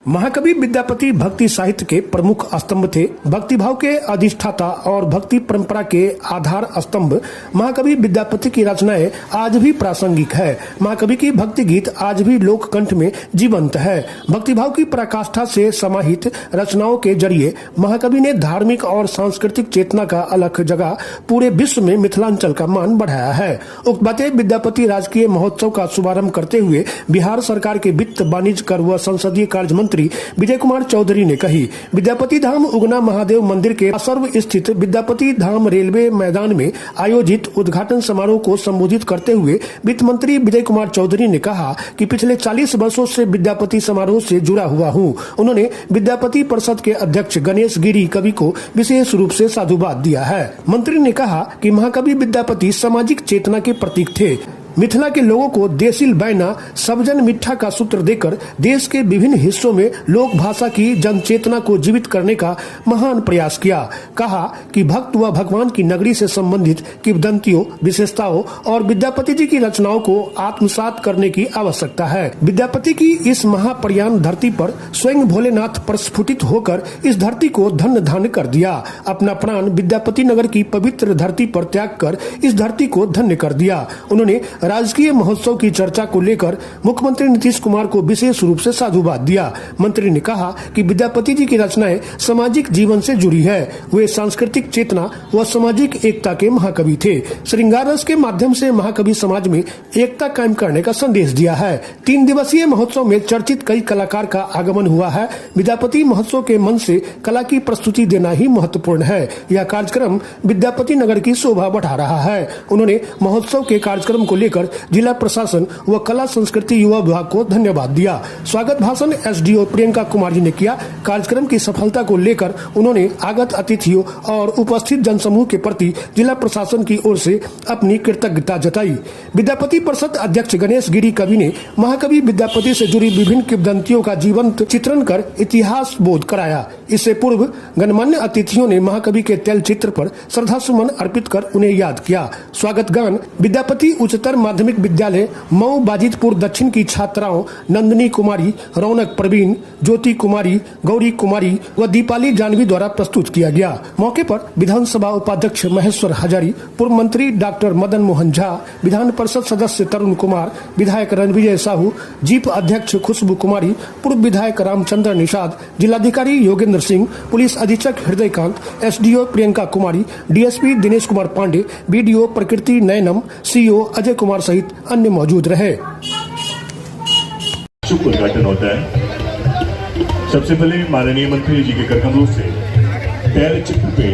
महाकवि विद्यापति भक्ति साहित्य के प्रमुख स्तंभ थे। भक्तिभाव के अधिष्ठाता और भक्ति परंपरा के आधार स्तंभ महाकवि विद्यापति की रचनाएं आज भी प्रासंगिक है। महाकवि की भक्ति गीत आज भी लोक कंठ में जीवंत है। भक्तिभाव की पराकाष्ठा से समाहित रचनाओं के जरिए महाकवि ने धार्मिक और सांस्कृतिक चेतना का अलख जगह पूरे विश्व में मिथिलांचल का मान बढ़ाया है। उक्त बातें विद्यापति राजकीय महोत्सव का शुभारंभ करते हुए बिहार सरकार के वित्त, वाणिज्य, कर व संसदीय कार्य मंत्री विजय कुमार चौधरी ने कही। विद्यापति धाम उगना महादेव मंदिर के सर्व स्थित विद्यापति धाम रेलवे मैदान में आयोजित उद्घाटन समारोह को संबोधित करते हुए वित्त मंत्री विजय कुमार चौधरी ने कहा कि पिछले 40 वर्षों से विद्यापति समारोह से जुड़ा हुआ हूं। उन्होंने विद्यापति परिषद के अध्यक्ष गणेश गिरी कवि को विशेष रूप से साधुवाद दिया है। मंत्री ने कहा कि महाकवि विद्यापति सामाजिक चेतना के प्रतीक थे। मिथिला के लोगों को देसिल बैना सबजन मिठा का सूत्र देकर देश के विभिन्न हिस्सों में लोक भाषा की जन चेतना को जीवित करने का महान प्रयास किया। कहा कि भक्त व भगवान की नगरी से संबंधित किंवदंतियों, विशेषताओं और विद्यापति जी की रचनाओं को आत्मसात करने की आवश्यकता है। विद्यापति की इस महाप्रयाण धरती पर स्वयं भोलेनाथ प्रस्फुटित होकर इस धरती को धन्य धान्य कर दिया। अपना प्राण विद्यापति नगर की पवित्र धरती पर त्याग कर इस धरती को धन्य कर दिया। उन्होंने राजकीय महोत्सव की चर्चा को लेकर मुख्यमंत्री नीतीश कुमार को विशेष रूप से साधुवाद दिया। मंत्री ने कहा कि विद्यापति जी की रचनाएं सामाजिक जीवन से जुड़ी है। वे सांस्कृतिक चेतना व सामाजिक एकता के महाकवि थे। श्रृंगार रस के माध्यम से महाकवि समाज में एकता कायम करने का संदेश दिया है। 3 दिवसीय महोत्सव में चर्चित कई कलाकार का आगमन हुआ है। विद्यापति महोत्सव के मन से कला की प्रस्तुति देना ही महत्वपूर्ण है। यह कार्यक्रम विद्यापति नगर की शोभा बढ़ा रहा है। उन्होंने महोत्सव के कार्यक्रम को लेकर जिला प्रशासन व कला संस्कृति युवा विभाग को धन्यवाद दिया। स्वागत भाषण एसडीओ प्रियंका कुमार जी ने किया। कार्यक्रम की सफलता को लेकर उन्होंने आगत अतिथियों और उपस्थित जनसमूह के प्रति जिला प्रशासन की ओर से अपनी कृतज्ञता जताई। विद्यापति परिषद अध्यक्ष गणेश गिरी कवि ने महाकवि विद्यापति से जुड़ी विभिन्न किंवदंतियों का जीवंत चित्रण कर इतिहास बोध कराया। इससे पूर्व गणमान्य अतिथियों ने महाकवि के तैल चित्र पर श्रद्धासुमन अर्पित कर उन्हें याद किया। स्वागत गान विद्यापति उच्चतर माध्यमिक विद्यालय मऊ बाजितपुर दक्षिण की छात्राओं नंदिनी कुमारी, रौनक प्रवीण, ज्योति कुमारी, गौरी कुमारी व दीपाली जानवी द्वारा प्रस्तुत किया गया। मौके पर विधानसभा उपाध्यक्ष महेश्वर हजारी, पूर्व मंत्री डॉक्टर मदन मोहन झा, विधान परिषद सदस्य तरुण कुमार, विधायक रणविजय साहू, जीप अध्यक्ष खुशबू कुमारी, पूर्व विधायक रामचंद्र निषाद, जिलाधिकारी योगेंद्र सिंह, पुलिस अधीक्षक Hridaykant, SDO Priyanka Kumari, DSP Dinesh Kumar Pandey, BDO प्रकृति नयनम, सीईओ अजय कुमार सहित अन्य मौजूद रहे। शुभ उद्घाटन होता है। सबसे पहले माननीय मंत्री जी के करकमलों से तैल चित्र पे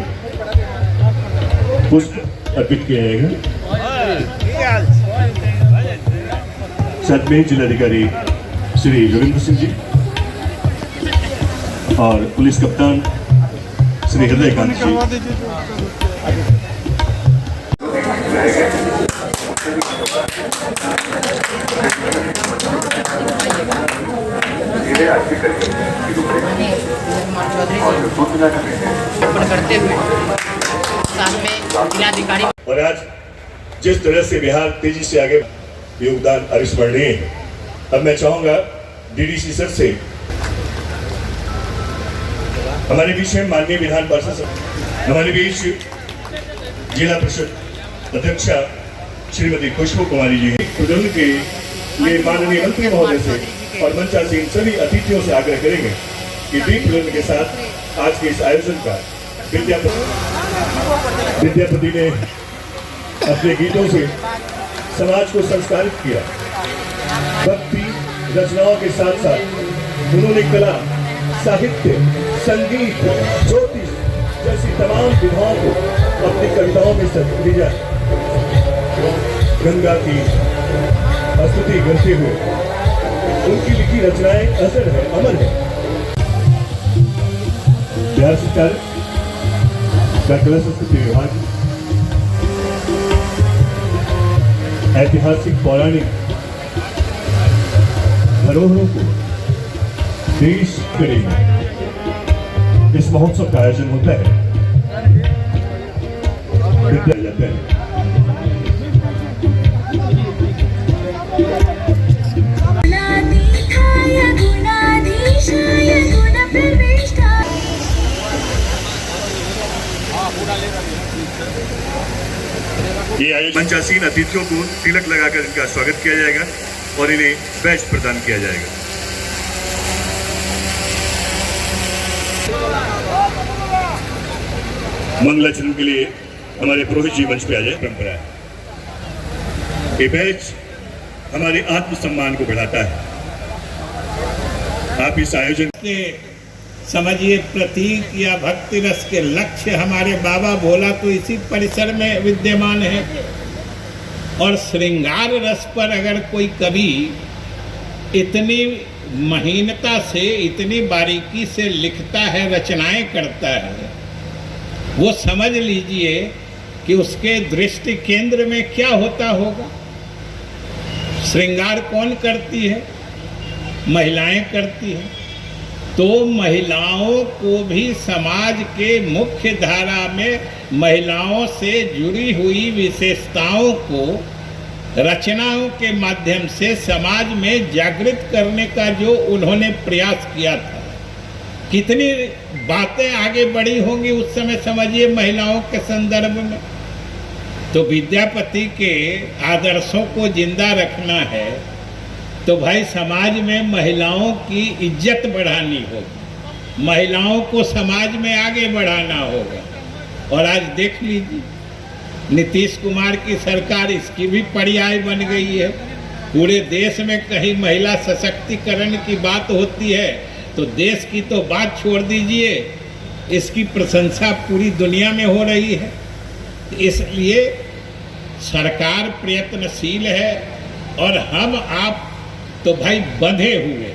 पुष्प अर्पित किया जाएगा। साथ में जिलाधिकारी श्री योगेंद्र सिंह जी और पुलिस कप्तान श्री हृदयकांत जी। और आज जिस तरह से बिहार तेजी से आगे योगदान अविस्मरणीय है। अब मैं चाहूंगा डीडीसी सर से हमारे बीच में माननीय विधान पार्षद, हमारे बीच जिला परिषद अध्यक्षा श्रीमती खुशबू कुमारी जी हैं। के लिए माननीय मंत्री महोदय से और मंचासीन सभी अतिथियों से आग्रह करेंगे कि दीप प्रज्वलन के साथ आज के इस आयोजन का विद्यापति ने अपने गीतों से समाज को संस्कारित किया। भक्ति रचनाओं के साथ साथ उन्होंने कला, साहित्य, संगीत, ज्योतिष जैसी तमाम विधाओं को अपनी कविताओं में सजा। गंगा की स्तुति करते हुए उनकी लिखी रचनाएं अजर है, अमर है। बिहार सरकार का कला संस्कृति विभाग ऐतिहासिक पौराणिक धरोहरों को देश करेगा। इस महोत्सव का आयोजन होता है। गुणाधीशाय ये आयोजन मंचासीन अतिथियों को तिलक लगाकर इनका स्वागत किया जाएगा और इन्हें बैच प्रदान किया जाएगा। मंगलाचरण के लिए हमारे पुरोहित जी मंच पे आ जाए। परंपरा है, ये बैच हमारे आत्मसम्मान को बढ़ाता है। आप इस आयोजन के समझिए प्रतीक या भक्ति रस के लक्ष्य हमारे बाबा भोला तो इसी परिसर में विद्यमान है। और श्रृंगार रस पर अगर कोई कवि इतनी महीनता से, इतनी बारीकी से लिखता है, रचनाएं करता है, वो समझ लीजिए कि उसके दृष्टि केंद्र में क्या होता होगा। श्रृंगार कौन करती है? महिलाएं करती हैं। तो महिलाओं को भी समाज के मुख्य धारा में महिलाओं से जुड़ी हुई विशेषताओं को रचनाओं के माध्यम से समाज में जागृत करने का जो उन्होंने प्रयास किया था, कितनी बातें आगे बढ़ी होंगी उस समय समझिए महिलाओं के संदर्भ में। तो विद्यापति के आदर्शों को जिंदा रखना है तो भाई समाज में महिलाओं की इज्जत बढ़ानी होगी, महिलाओं को समाज में आगे बढ़ाना होगा। और आज देख लीजिए नीतीश कुमार की सरकार इसकी भी पर्याय बन गई है। पूरे देश में कहीं महिला सशक्तिकरण की बात होती है तो देश की तो बात छोड़ दीजिए, इसकी प्रशंसा पूरी दुनिया में हो रही है। इसलिए सरकार प्रयत्नशील है और हम आप तो भाई बंधे हुए,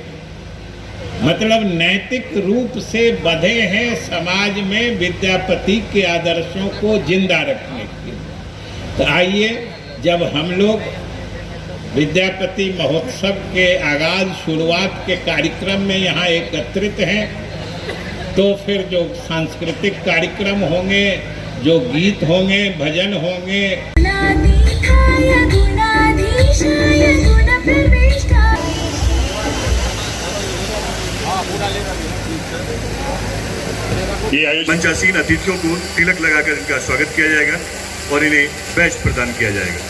मतलब नैतिक रूप से बंधे हैं समाज में विद्यापति के आदर्शों को जिंदा रखने के लिए। तो आइए, जब हम लोग विद्यापति महोत्सव के आगाज शुरुआत के कार्यक्रम में यहाँ एकत्रित हैं, तो फिर जो सांस्कृतिक कार्यक्रम होंगे, जो गीत होंगे, भजन होंगे, ये आयोजन मंचासीन अतिथियों को तिलक लगाकर इनका स्वागत किया जाएगा और इन्हें बैच प्रदान किया जाएगा।